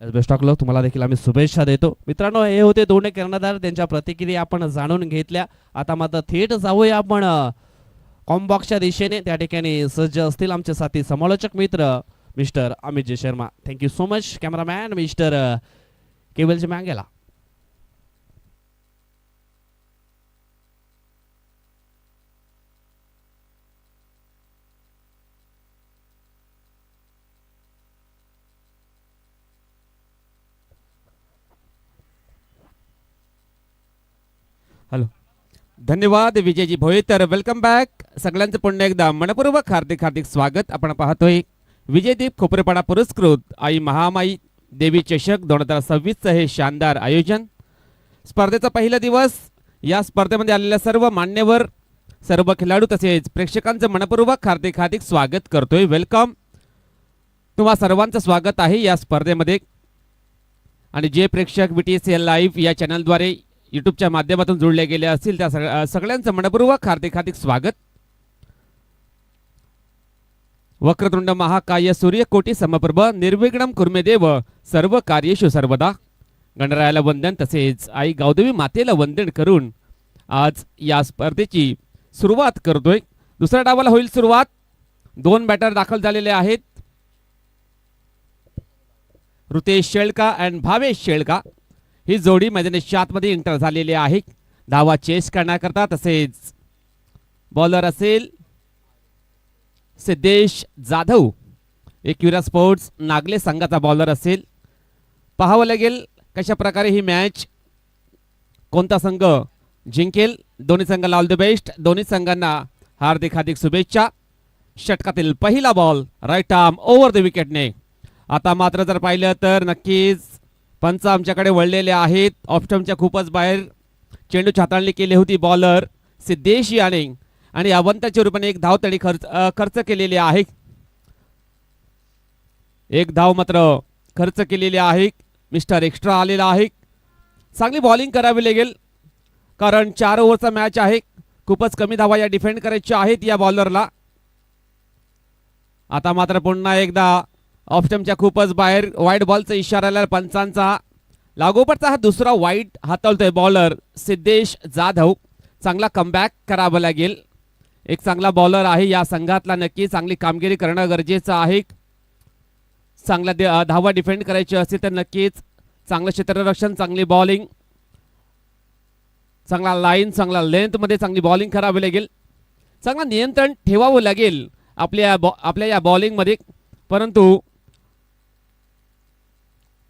Speaker 1: बेस्ट ऑफ लक, तुम्हाला देखील आम्ही शुभेच्छा देतो. मित्रांनो, हे होते दोन्ही कर्णधार. त्यांच्या प्रतिक्रिया आपण जाणून घेतल्या. आता मात्र थेट जाऊया आपण कॉम्बॉक्सच्या दिशेने. त्या ठिकाणी सज्ज असतील आमचे साथी समालोचक मित्र मिस्टर अमित जे Sharma. Thank you so much cameraman mister केबलचे मँगेला.
Speaker 6: हॅलो, धन्यवाद विजयजी भोये. तर वेलकम बॅक. सगळ्यांचं पुन्हा एकदा मनपूर्वक हार्दिक हार्दिक स्वागत. आपण पाहतोय विजयदीप खोपरेपाडा पुरस्कृत आई महामाई देवी चषक 2026 हे शानदार आयोजन. स्पर्धेचा पहिला दिवस. या स्पर्धेमध्ये आलेल्या सर्व मान्यवर, सर्व खेळाडू तसेच प्रेक्षकांचं मनपूर्वक हार्दिक हार्दिक स्वागत करतोय. वेलकम. तुम्हा सर्वांचं स्वागत आहे या स्पर्धेमध्ये. आणि जे प्रेक्षक BTCL लाईव्ह या चॅनलद्वारे यूट्यूबच्या माध्यमातून जोडले गेले असतील त्या सगळ्यांचं मनपूर्वक हार्दिक हार्दिक स्वागत. वक्रतुंड महाकाय सूर्यकोटी समप्रभ निर्विघ्नं कुर्मे देव सर्व कार्येषु सर्वदा. गणरायाला वंदन तसेच आई गावदेवी मातेला वंदन करून आज या स्पर्धेची सुरुवात करतोय. दुसऱ्या डावाला होईल सुरुवात. 2 बॅटर दाखल झालेले आहेत. ऋतेश शेळका अँड भावेश शेळका ही जोडी मैदानाच्या आतमध्ये एंटर झालेली आहे. धावा चेस करण्याकरता. तसेच बॉलर असेल सिद्धेश जाधव, एकविरा स्पोर्ट्स नागले संघाचा बॉलर असेल. पाहावं लागेल कशा प्रकारे ही मॅच कोणता संघ जिंकेल. दोन्ही संघाला ऑल द बेस्ट. दोन्ही संघांना हार्दिक हार्दिक शुभेच्छा. षटकातील पहिला ball right arm over the विकेटने. आता मात्र जर पाहिलं तर नक्कीच पंच आमच्याकडे वळलेले आहेत. ऑफस्टमच्या खूपच बाहेर चेंडू हाताळणी केली होती बॉलर सिद्धेश याने आणि अवंताच्या रूपाने 1 धाव तरी खर्च केलेली आहे. 1 धाव मात्र खर्च केलेली आहे. मिस्टर एक्स्ट्रा आलेला आहे. चांगली बॉलिंग करावी लागेल कारण 4 ओव्हरचा मॅच आहे. खूपच कमी धावा या डिफेंड करायच्या आहेत या बॉलरला. आता मात्र पुन्हा एकदा ऑफस्टमच्या खूपच बाहेर वाईड बॉलचा इशारा आला पंचांचा. लागोपाठचा हा दुसरा वाईड हाताळतोय बॉलर सिद्धेश जाधव. चांगला कमबॅक करावं लागेल. एक चांगला बॉलर आहे या संघातला. नक्की चांगली कामगिरी करणं गरजेचं आहे. चांगला धावा डिफेंड करायची असेल तर नक्कीच चांगलं क्षेत्ररक्षण, चांगली बॉलिंग, चांगला लाईन, चांगला लेंथ मध्ये चांगली बॉलिंग करावी लागेल. चांगलं नियंत्रण ठेवावं लागेल आपल्या या बॉलिंग मध्ये. परंतु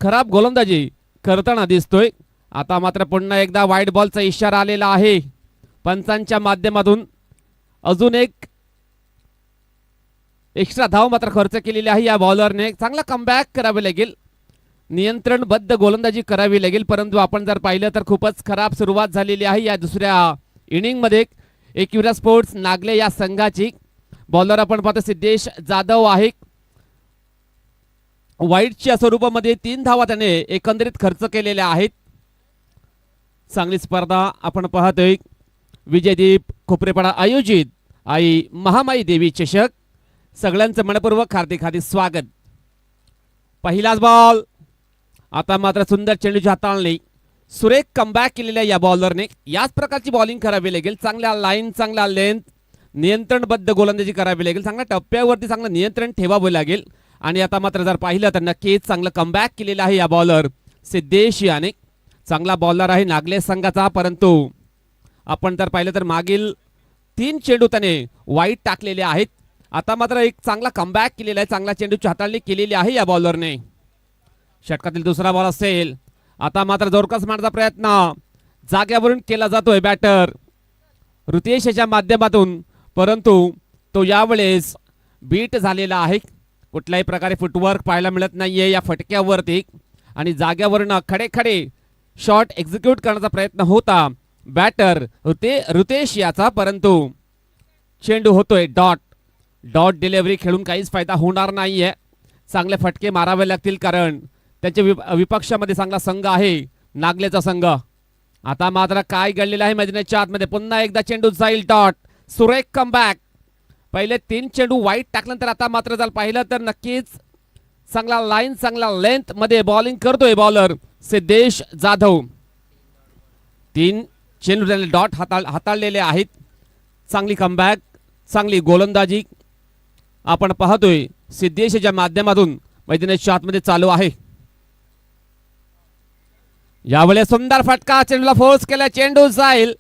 Speaker 6: खराब गोलंदाजी करताना दिसतोय. आता मात्र पुन्हा एकदा वाईड बॉलचा इशारा आलेला आहे. पंचांच्या माध्यमातून अजून एक एक्स्ट्रा धाव मात्र खर्च केलेली आहे या बॉलरने. चांगला कमबॅक करावे लागेल, नियंत्रणबद्ध गोलंदाजी करावी लागेल, परंतु आपण जर पाहिलं तर खूपच खराब सुरुवात झालेली आहे या दुसऱ्या इनिंगमध्ये. एकविरा स्पोर्ट्स नागले या संघाची बॉलर आपण पाहतो सिद्धेश जाधव आहे. वाईटच्या स्वरूपामध्ये 3 धावा त्याने एकंदरीत खर्च केलेल्या आहेत. चांगली स्पर्धा आपण पाहतोय. विजयदीप खोपरेपाडा आयोजित आई महामाई देवी चषक. सगळ्यांचं मनपूर्वक हार्दिक हार्दिक स्वागत. पहिलाच बॉल. आता मात्र सुंदर चेंडूची हाताळणी, सुरेख कमबॅक केलेल्या या बॉलरने. याच प्रकारची बॉलिंग करावी लागेल. चांगल्या लाईन, चांगला लेंथ, नियंत्रणबद्ध गोलंदाजी करावी लागेल. चांगल्या टप्प्यावरती चांगलं नियंत्रण ठेवावं लागेल. आणि आता मात्र जर पाहिलं तर नक्कीच चांगलं कमबॅक केलेलं आहे या बॉलर सिद्धेश याने. चांगला बॉलर आहे नागले संघाचा, परंतु आपण जर पाहिलं तर मागील 3 चेंडू त्याने वाईट टाकलेले आहेत. आता मात्र एक चांगला कमबॅक केलेला आहे. चांगला चेंडूची हाताळणी केलेली आहे या बॉलरने. षटकातील दुसरा बॉल असेल. आता मात्र जोरकस मारण्याचा प्रयत्न जाग्यावरून केला जातोय बॅटर ऋतेश याच्या माध्यमातून, परंतु तो यावेळेस बीट झालेला आहे. कुठल्याही प्रकारे फुटवर्क पाहायला मिळत नाहीये या फटक्यावरती. आणि जाग्यावरून खडे शॉट एक्झिक्यूट करण्याचा प्रयत्न होता बॅटर ऋतेश याचा, परंतु चेंडू होतोय डॉट डिलिव्हरी. खेळून काहीच फायदा होणार नाहीये. चांगले फटके मारावे लागतील, कारण त्याच्या विपक्षामध्ये चांगला संघ आहे नागलेचा संघ. आता मात्र काय घडलेलं आहे मैदानाच्या आतमध्ये. पुन्हा एकदा चेंडू जाईल डॉट. सुरेख कमबॅक. पहिले 3 चेंडू वाईट टाकल्यानंतर आता मात्र जर पाहिलं तर नक्कीच चांगला लाईन, चांगला लेंथ मध्ये बॉलिंग करतोय बॉलर सिद्धेश जाधव. 3 चेंडू त्याने डॉट हाताळलेले आहेत. चांगली कमबॅक, चांगली गोलंदाजी आपण पाहतोय सिद्धेशच्या माध्यमातून मैदानाच्या आतमध्ये चालू आहे. यावेळेस सुंदर फटका, चेंडूला फोर्स केला. चेंडू जाईल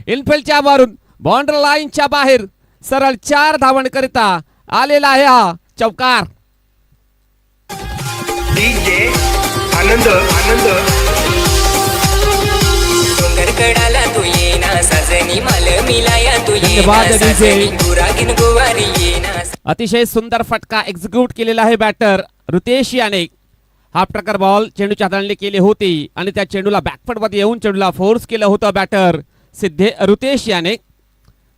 Speaker 6: इनफिल्डच्या वरून बाउंड्री लाईनच्या बाहेर. सरळ 4 धावांकरिता आलेला आहे हा चौकार.
Speaker 7: डीजे आनंद
Speaker 8: डोंगरकडाला तू येना साजनी माल मिलाया तू
Speaker 6: धन्यवाद
Speaker 8: येना
Speaker 6: DJ.
Speaker 8: साजनी गुरागिन गुवारी येना.
Speaker 6: अतिशय सुंदर फटका एक्झिक्यूट केलेला आहे बॅटर ऋतेश याने. हा प्रकार बॉल चेंडूच्या हाताळणी केली होती आणि त्या चेंडूला बॅकफुटमध्ये येऊन चेंडूला फोर्स केलं होतं बॅटर ऋतेश याने.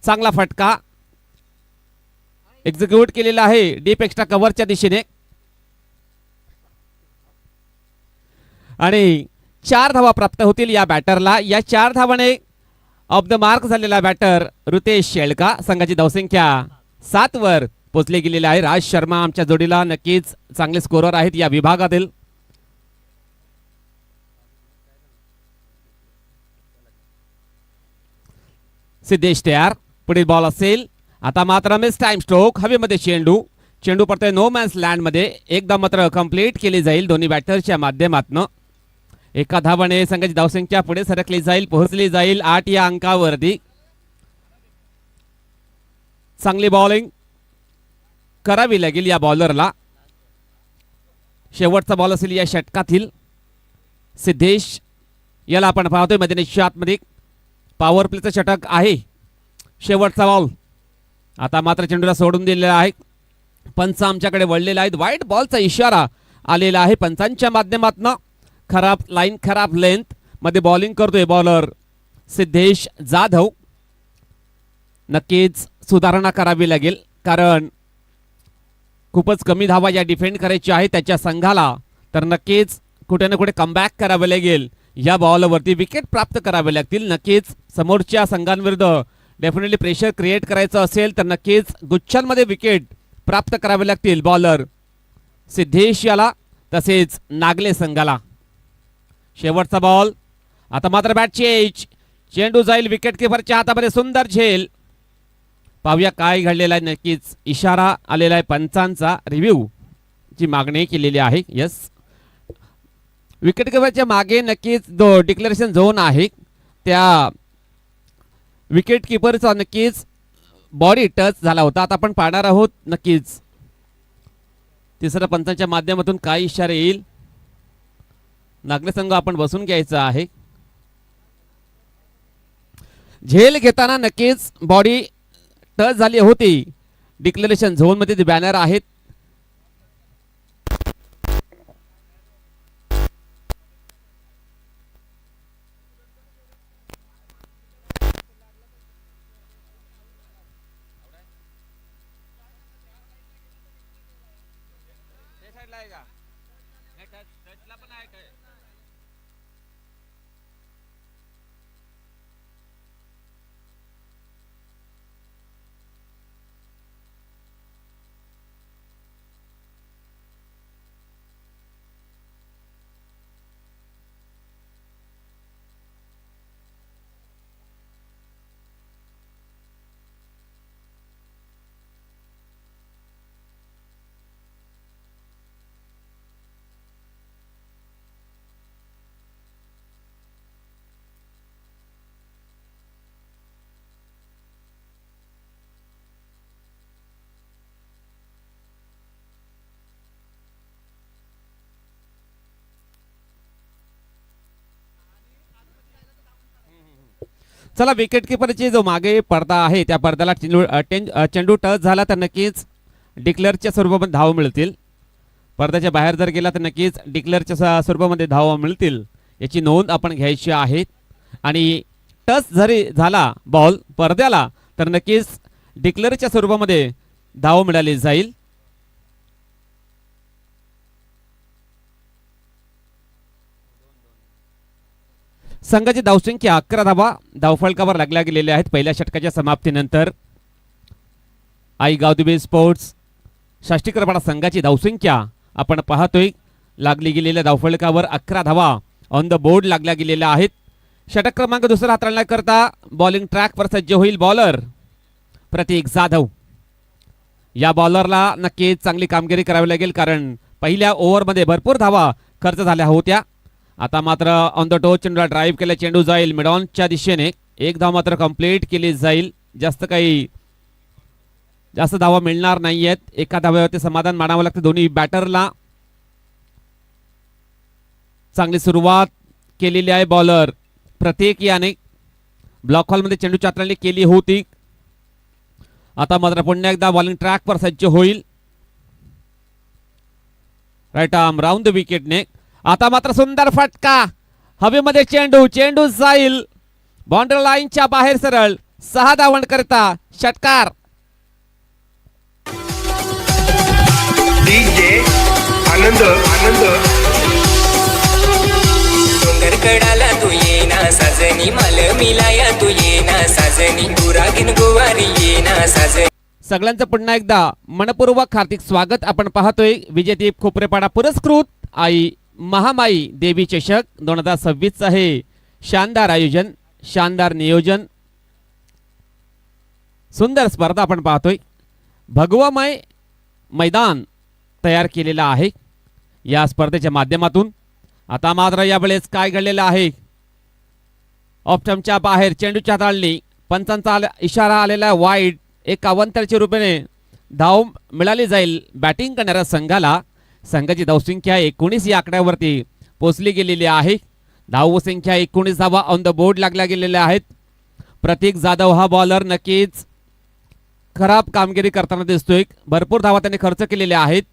Speaker 6: चांगला फटका एक्झिक्यूट केलेला आहे डीप एक्स्ट्रा कव्हरच्या दिशेने. आणि 4 धावा प्राप्त होतील या बॅटरला. या 4 धावाने ऑफ द मार्क झालेला बॅटर ऋतेश शेळका. संघाची धावसंख्या 7 वर पोहोचली गेलेली आहे. राज शर्मा आमच्या जोडीला नक्कीच चांगले स्कोरर आहेत या विभागातील. सिद्धेश तयार. पुढील बॉल असेल. आता मात्र मिस टाइम स्ट्रोक. हवेमध्ये चेंडू पडतोय नो मॅन्स लँड मध्ये. एकदा मात्र कंप्लीट केली जाईल दोन्ही बॅटर्सच्या माध्यमातून. एका धावाने संघाची धावसंख्या पुढे सरकली जाईल, पोहोचली जाईल 8 या अंकावरती. चांगली बॉलिंग करावी लागेल या बॉलरला. शेवटचा बॉल असेल या षटकातील. सिद्धेश याला आपण पाहतोय मैदानाच्या आतमध्ये. पॉवर प्लेचं षटक आहे. शेवटचा बॉल. आता मात्र चेंडूला सोडून दिलेला आहे. पंच आमच्याकडे वळलेला आहेत. वाईट बॉलचा इशारा आलेला आहे पंचांच्या माध्यमातून. खराब लाईन, खराब लेंथ मध्ये बॉलिंग करतोय बॉलर सिद्धेश जाधव. नक्कीच सुधारणा करावी लागेल, कारण खूपच कमी धावा या डिफेंड करायची आहे त्याच्या संघाला. तर नक्कीच कुठे ना कुठे कमबॅक करावे लागेल. या बॉलवरती विकेट प्राप्त करावे लागतील. नक्कीच समोरच्या संघांविरुद्ध डेफिनेटली प्रेशर क्रिएट करायचं असेल तर नक्कीच गुच्छांमध्ये विकेट प्राप्त करावे लागतील बॉलर सिद्धेश याला, तसेच नागले संघाला. शेवटचा बॉल. आता मात्र बॅट चेंज. चेंडू जाईल विकेट किपरच्या हातामध्ये. सुंदर झेल. पाहूया काय घडलेला आहे. नक्कीच इशारा आलेला आहे पंचांचा. रिव्ह्यू ची मागणी केलेली आहे. यस, विकेट किपरच्या मागे नक्कीच जो डिक्लेरेशन झोन आहे त्या विकेट किपरचा नक्कीच बॉडी टच झाला होता. आता आपण पाहणार आहोत नक्कीच तिसऱ्या पंचांच्या माध्यमातून काय इशारा येईल. नागले संघ आपण बसून घ्यायचा आहे. झेल घेताना नक्कीच बॉडी टच झाली होती. डिक्लेरेशन झोन मध्ये ते बॅनर आहेत. चला विकेट किपरची जो मागे पडदा आहे त्या पडद्याला चेंडू टच झाला तर नक्कीच डिक्लेअरच्या स्वरूपामध्ये धाव मिळतील. पडद्याच्या बाहेर जर गेला तर नक्कीच डिक्लेअरच्या स्वरूपामध्ये धाव मिळतील याची नोंद आपण घ्यायची आहे. आणि टच जरी झाला बॉल पडद्याला तर नक्कीच डिक्लेअरच्या स्वरूपामध्ये धाव मिळाली जाईल. संघाची धावसंख्या 11 धावा धावफलकावर लागल्या गेलेल्या आहेत पहिल्या षटकाच्या समाप्तीनंतर. आई गावदेवी स्पोर्ट्स शाष्टीकरपाडा संघाची धावसंख्या आपण पाहतोय लागली गेलेल्या धावफलकावर 11 धावा ऑन द बोर्ड लागल्या गेलेल्या आहेत. षटक क्रमांक दुसरा हाताळण्याकरता बॉलिंग ट्रॅकवर सज्ज होईल बॉलर प्रतीक जाधव. या बॉलरला नक्कीच चांगली कामगिरी करावी लागेल कारण पहिल्या ओव्हरमध्ये भरपूर धावा खर्च झाल्या होत्या. आता मात्र ऑन द टो चेंडूला ड्राईव्ह केला चेंडू जाईल मिडॉनच्या दिशेने. एक धाव मात्र कंप्लीट केली जाईल. जास्त धावा मिळणार नाहीयेत. एका धाव्यावरती समाधान मानावं लागतं दोन्ही बॅटरला. चांगली सुरुवात केलेली आहे बॉलर प्रतीक याने ब्लॉक हॉलमध्ये चेंडू चातरणी केली होती. आता मात्र पुन्हा एकदा बॉलिंग ट्रॅकवर सज्ज होईल राईट आर्म राऊंड द विकेटने. आता मात्र सुंदर फटका हवेमध्ये चेंडू जाईल बाउंड्री लाईनच्या बाहेर सरळ 6 धावण करता षटकार.
Speaker 7: DJ आनंद
Speaker 8: डोंगर कडाला तू येना साजनी माल मिलाया तू येना साजनी गुरागिन गुवारी येना साजनी.
Speaker 6: सगळ्यांचं पुन्हा एकदा मनपूर्वक हार्दिक स्वागत. आपण पाहतोय विजयदीप खोपरेपाडा पुरस्कृत आई महामाई देवी चषक 2026 आहे. शानदार आयोजन शानदार नियोजन सुंदर स्पर्धा आपण पाहतोय. भगवामय मैदान तयार केलेला आहे या स्पर्धेच्या माध्यमातून. आता मात्र यावेळेस काय घडलेलं आहे ऑप्टमच्या बाहेर चेंडूच्या हाताळणी पंचांचा इशारा आलेला वाईड. 51 रुपयाने धाव मिळाली जाईल बॅटिंग करणाऱ्या संघाला. संघाची धावसंख्या 19 या आकड्यावरती पोहोचली गेलेली आहे. धावसंख्या 19 धावा ऑन द बोर्ड लागल्या गेलेल्या आहेत. प्रतीक जाधव हा बॉलर नक्कीच खराब कामगिरी करताना दिसतोय. भरपूर धावा त्यांनी खर्च केलेल्या आहेत.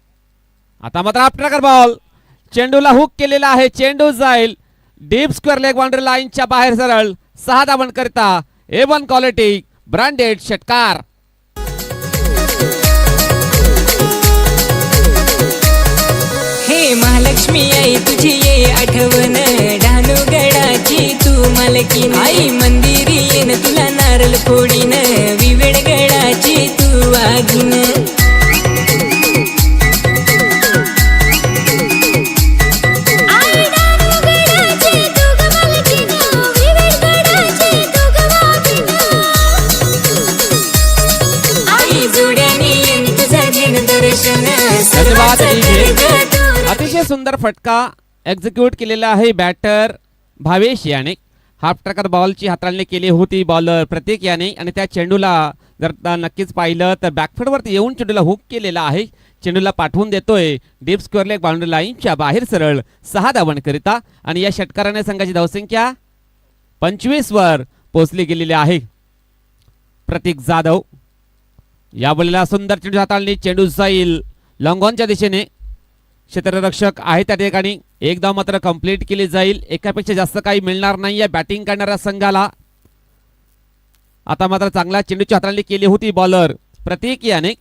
Speaker 6: आता मात्र आफ्टर बॉल चेंडूला हुक केलेला आहे चेंडू जाईल डीप स्क्वेअर लेग बाउंड्री लाईनच्या बाहेर सरळ 6 धावण करता A1 क्वालिटी ब्रँडेड षटकार.
Speaker 8: हे महालक्ष्मी आई तुझी ये आठवण डहाणूगडाची तू मालकीन आई मंदिरी येन तुला नारळ फोडीन विवेडगडाची तू वाघीन.
Speaker 6: अतिशय सुंदर फटका एक्झिक्यूट केलेला आहे बॅटर भावेश याने. हाफ ट्रॅकर बॉलची हाताळणी केली होती बॉलर प्रतीक याने आणि त्या चेंडूला जर नक्कीच पाहिलं तर बॅकफुटवरती येऊन चेंडूला हुक केलेला आहे. चेंडूला पाठवून देतोय डीप स्क्वेअर लेग बाउंड्री लाईनच्या बाहेर सरळ 6 धावण करिता. आणि या षटकाराने संघाची धावसंख्या 25 वर पोचली गेलेली आहे. प्रतीक जाधव या बॉलला सुंदर चेंडू हाताळणी, चेंडू जाईल लॉंग ऑनच्या दिशेने. क्षेत्ररक्षक आहे त्या ठिकाणी. एक धाव मात्र कंप्लीट केली जाईल. एकापेक्षा जास्त काही मिळणार नाही बॅटिंग करणाऱ्या संघाला. आता मात्र चांगला चेंडूची हाताळणी केली होती बॉलर प्रतीक याने,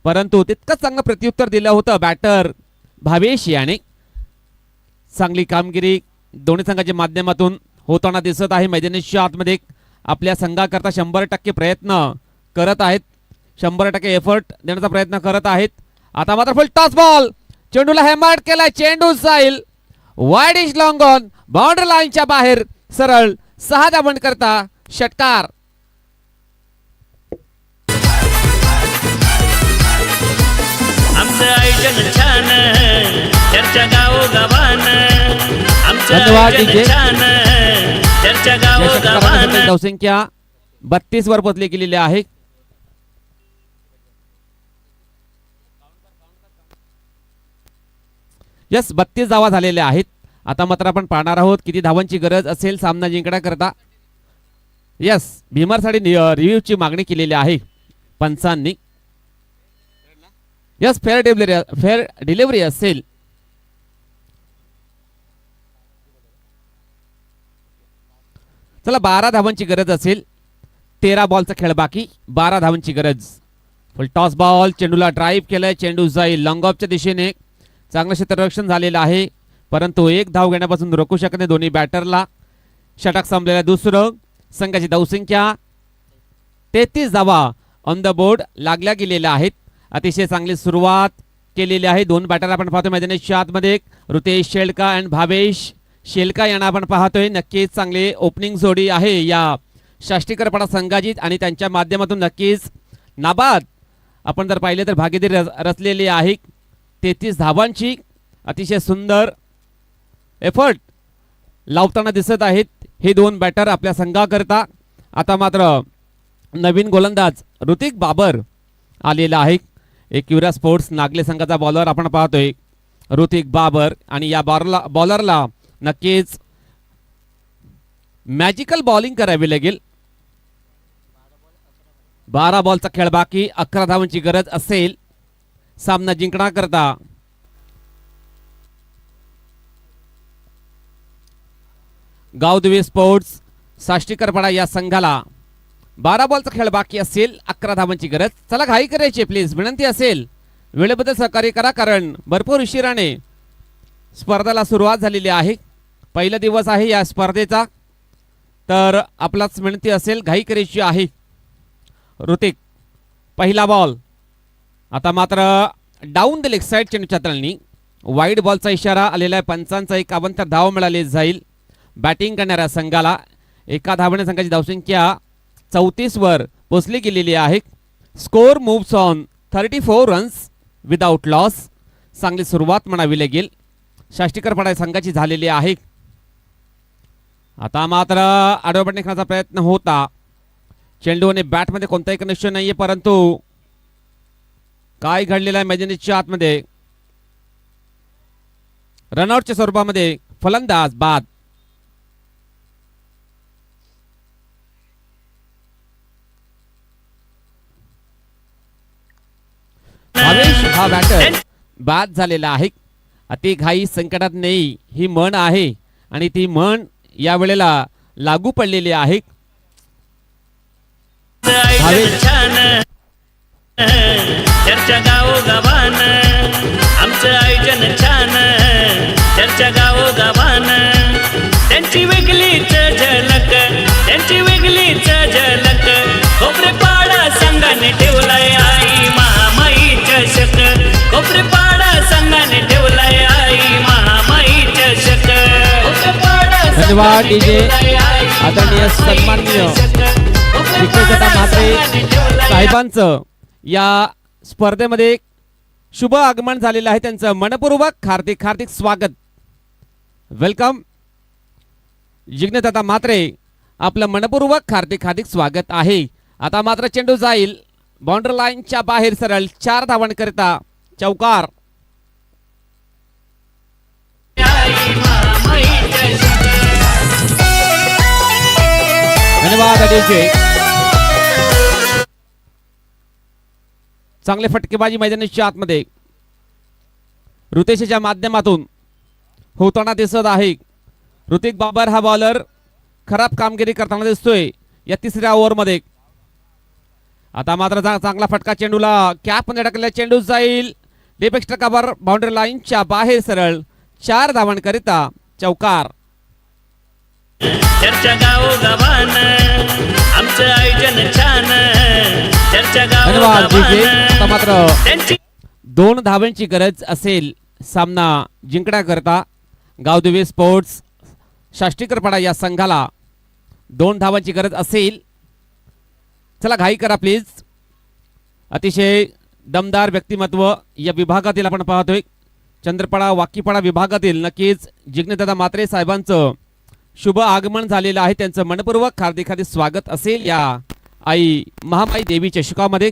Speaker 6: परंतु तितकंच चांगलं प्रत्युत्तर दिलं होतं बॅटर भावेश याने. चांगली कामगिरी दोन्ही संघाच्या माध्यमातून होताना दिसत आहे. मैदानाच्या आतमध्ये आपल्या संघाकरता 100% प्रयत्न करत आहेत, 100% एफर्ट देण्याचा प्रयत्न करत आहेत. आता मात्र फुल टॉस बॉल, चेंडूला हॅमर्ड केला, चेंडू जाईल wide is long on, boundary लाईनच्या बाहेर सरळ 6 धावन करता षटकार.
Speaker 2: आमचं आयोजन छान, चर्चा गावोगावान. आमचं
Speaker 6: धन्यवाद
Speaker 2: आयोजन
Speaker 6: DJ.
Speaker 2: छान, चर्चा गावोगावान.
Speaker 6: धावसंख्या 32 वर पोचली गेलेली आहे. यस 32 धावा झालेल्या आहेत. आता मात्र आपण पाहणार आहोत किती धावांची गरज असेल सामना जिंकण्याकरता. यस भीमरसाठी रिव्ह्यूची मागणी केलेली आहे पंचांनी. यस फेअर डिलिव्हरी असेल. चला 12 धावांची गरज असेल. 13 बॉलचा खेळ बाकी, 12 धावांची गरज. फुल टॉस बॉल, चेंडूला ड्राईव्ह केलाय, चेंडू जाईल लॉंग ऑफच्या दिशेने. चांगलं क्षेत्ररक्षण झालेलं आहे, परंतु एक धाव घेण्यापासून रोखू शकत नाही दोन्ही बॅटरला. षटक संपलेलं दुसरं. संघाची धावसंख्या 33 धावा ऑन द बोर्ड लागल्या गेलेल्या आहेत. अतिशय चांगली सुरुवात केलेली आहे. दोन बॅटर आपण पाहतो मैदानाच्या आतमध्ये, ऋतेश शेलका आणि भावेश शेलका यांना आपण पाहतोय. नक्कीच चांगले ओपनिंग जोडी आहे या शाष्टीकरपडा संघाची आणि त्यांच्या माध्यमातून नक्कीच नाबाद आपण जर पाहिले तर भागीदारी रचलेली आहे. 33 धावांची अतिशय सुंदर एफर्ट लावताना दिसत आहेत हे दोन बॅटर आपल्या संघाकरता. आता मात्र नवीन गोलंदाज ऋतिक बाबर आलेला आहे. एक युवराज स्पोर्ट्स नागले संघाचा बॉलर आपण पाहतोय ऋतिक बाबर, आणि या बॉलरला नक्कीच मॅजिकल बॉलिंग करावी लागेल. 12 बॉलचा खेळ बाकी, 11 धावांची गरज असेल सामना जिंकण्याकरता. गावदेवी स्पोर्ट्स साष्टीकरपडा या संघाला 12 बॉलचा खेळ बाकी असेल, 11 धावांची गरज. चला घाई करायची प्लीज, विनंती असेल वेळेबद्दल सहकार्य करा, कारण भरपूर उशिराने स्पर्धेला सुरुवात झालेली आहे. पहिला दिवस आहे या स्पर्धेचा, तर आपलाच विनंती असेल घाई करायची आहे. ऋतिक पहिला बॉल. आता मात्र डाऊन द लेग साइड चेंडूच्या तळणी वाईड बॉलचा इशारा आलेला आहे पंचांचा. 51 तर धाव मिळाली जाईल बॅटिंग करणाऱ्या संघाला. एका धावने संघाची धावसंख्या 34 वर पोचली गेलेली आहे. Score moves on 34 runs without loss. चांगली सुरुवात म्हणावी लागेल शाष्टीकरपडा संघाची झालेली आहे. आता मात्र आडव्या बटणे खेळण्याचा प्रयत्न होता. चेंडू आणि बॅटमध्ये कोणताही कनेक्शन नाहीये, परंतु काय घडलेलं आहे मैदानाच्या आतमध्ये. रनआउटच्या स्वरूपामध्ये फलंदाज बाद. भावेश हा बॅटर बाद झालेला आहे. अति घाई संकटात नाही ही म्हण आहे, आणि ती म्हण या वेळेला लागू पडलेली आहे.
Speaker 2: छान चर्चा गावोगावान. आमचं आयोजन छान, चर्चा गावोगावान. त्यांची वेगळीच झलक, त्यांची वेगळीच झलक. कोपरेपाडा संघाने ठेवलाय आई महामाई चषक. कोपरेपाडा संघाने ठेवलाय आई महामाई चषक.
Speaker 6: धन्यवाद डीजे. आदरणीय सन्माननीय विक्रेता म्हात्रे साहेबांचं या स्पर्धेमध्ये शुभ आगमन झालेलं आहे. त्यांचं मनपूर्वक हार्दिक हार्दिक स्वागत. वेलकम जिग्नेदादा म्हात्रे, आपलं मनपूर्वक हार्दिक हार्दिक स्वागत आहे. आता मात्र चेंडू जाईल बाउंड्री लाईनच्या बाहेर सरळ 4 धावन करता चौकार. धन्यवाद विजय. चांगले फटकेबाजी मैदानाच्या आतमध्ये ऋतेशच्या माध्यमातून होताना दिसत आहे. ऋतिक बाबर हा बॉलर खराब कामगिरी करताना दिसतोय या तिसऱ्या ओव्हरमध्ये. आता मात्र चांगला फटका चेंडूला कॅप मध्ये टाकलेला चेंडू जाईल डेपेक्स्ट्रा कव्हर बाउंड्री लाईनच्या बाहेर सरळ 4 धावांकरिता चौकार.
Speaker 2: चर्चा गावोगावान आमचं आयोजन छान. चर्चा
Speaker 6: धन्यवाद विजय. आता
Speaker 2: गावोगावान
Speaker 6: मात्र
Speaker 2: त्यांची
Speaker 6: 2 धावांची गरज असेल सामना जिंकण्याकरता. गावदेवी स्पोर्ट्स शाष्टीकरपाडा या संघाला 2 धावांची गरज असेल. चला घाई करा प्लीज. अतिशय दमदार व्यक्तिमत्व या विभागातील आपण पाहतोय. चंद्रपाडा वाकीपाडा विभागातील नक्कीच जिग्नेदादा म्हात्रे साहेबांचं शुभ आगमन झालेलं आहे. त्यांचं मनपूर्वक हार्दिक स्वागत असेल या आई महामाई देवी चषकामध्ये.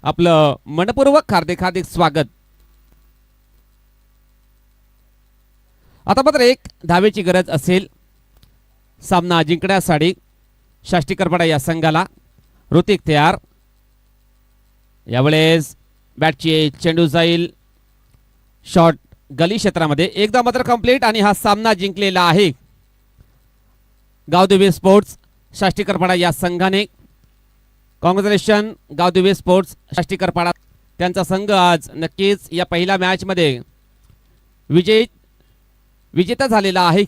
Speaker 6: आपलं मनपूर्वक हार्दिक स्वागत. आता मात्र 1 धावेची गरज असेल सामना जिंकण्यासाठी शाष्टीकरपाडा या संघाला. ऋतिक तयार. यावेळेस बॅटची चेंडू जाईल शॉट गली क्षेत्रामध्ये. एकदा मात्र कंप्लीट आणि हा सामना जिंकलेला आहे गावदेवी स्पोर्ट्स शाष्टीकरपाडा या संघाने. Congratulation Gavdevi sports Shashtikarpada. त्यांचा संघ आज नक्कीच या पहिल्या मॅचमध्ये विजेता झालेला आहे.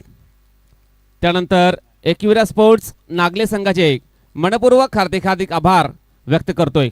Speaker 6: त्यानंतर एकविरा स्पोर्ट्स नागले संघाचे मनपूर्वक हार्दिक आभार व्यक्त करतोय.